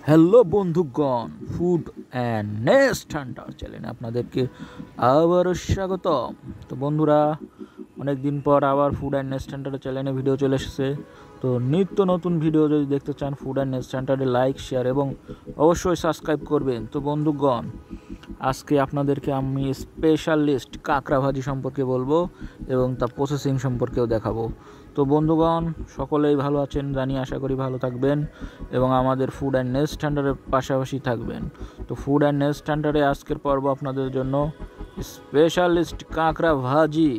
Hello বন্ধুগণ, food and nest hunter চ্যানেলে আপনাদেরকে আবারও স্বাগতম। তো বন্ধুরা, অনেক দিন পর আবার ফুড অ্যান্ড নেস্ট হান্টার চ্যানেলে ভিডিও চলে এসেছে। তো নিত্য নতুন ভিডিও যদি দেখতে চান ফুড অ্যান্ড নেস্ট হান্টারে লাইক, শেয়ার এবং অবশ্যই সাবস্ক্রাইব করবেন। তো বন্ধুগণ, আজকে আপনাদেরকে আমি স্পেশালিস্ট কাঁকড়া ভাজি সম্পর্কে বলবো এবং তার প্রসেসিং সম্পর্কেও দেখাবো। তো বন্ধুগণ, সকলেই ভালো আছেন জানি, আশা করি ভালো থাকবেন এবং আমাদের ফুড অ্যান্ড নেস্ট হান্টারের পাশাপাশি থাকবেন। তো ফুড অ্যান্ড নেস্ট হান্টারে আজকের পর্ব আপনাদের জন্য স্পেশালিস্ট কাঁকড়া ভাজি।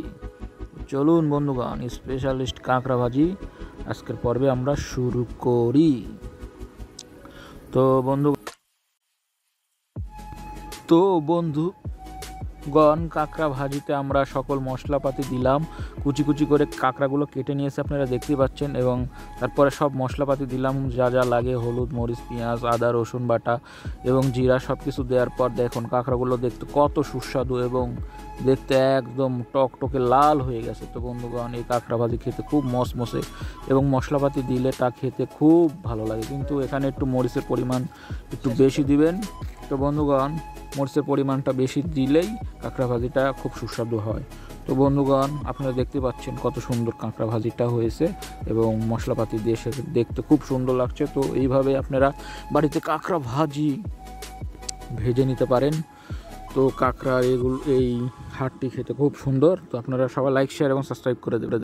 চলুন বন্ধুগণ, স্পেশালিস্ট কাঁকড়া ভাজি আজকের পর্বে আমরা শুরু করি। তো বন্ধুগণ, কাঁকড়া ভাজিতে আমরা সকল মশলাপাতি দিলাম। কুচি কুচি করে কাঁকড়াগুলো কেটে নিয়েছে, আপনারা দেখতেই পাচ্ছেন, এবং তারপরে সব মশলাপাতি দিলাম যা যা লাগে, হলুদ, মরিচ, পেঁয়াজ, আদা, রসুন বাটা এবং জিরা, সব কিছু দেওয়ার পর দেখুন কাঁকড়াগুলো দেখতে কত সুস্বাদু এবং দেখতে একদম টকটকে লাল হয়ে গেছে। তো বন্ধুগণ, এই কাঁকড়া ভাজি খেতে খুব মসমসে এবং মশলাপাতি দিলে তা খেতে খুব ভালো লাগে, কিন্তু এখানে একটু মরিচের পরিমাণ একটু বেশি দিবেন। তো বন্ধুগণ, মরিচের পরিমাণটা বেশি দিলেই কাঁকড়া ভাজিটা খুব সুস্বাদু হয়। তো বন্ধুগণ, আপনারা দেখতে পাচ্ছেন কত সুন্দর কাঁকড়া ভাজিটা হয়েছে এবং মশলাপাতি দিয়ে সে দেখতে খুব সুন্দর লাগছে। তো এইভাবে আপনারা বাড়িতে কাঁকড়া ভাজি ভেজে নিতে পারেন। তো কাঁকড়া এই হাড়টি খেতে খুব সুন্দর। তো আপনারা সবাই লাইক, শেয়ার এবং সাবস্ক্রাইব করে দেবেন।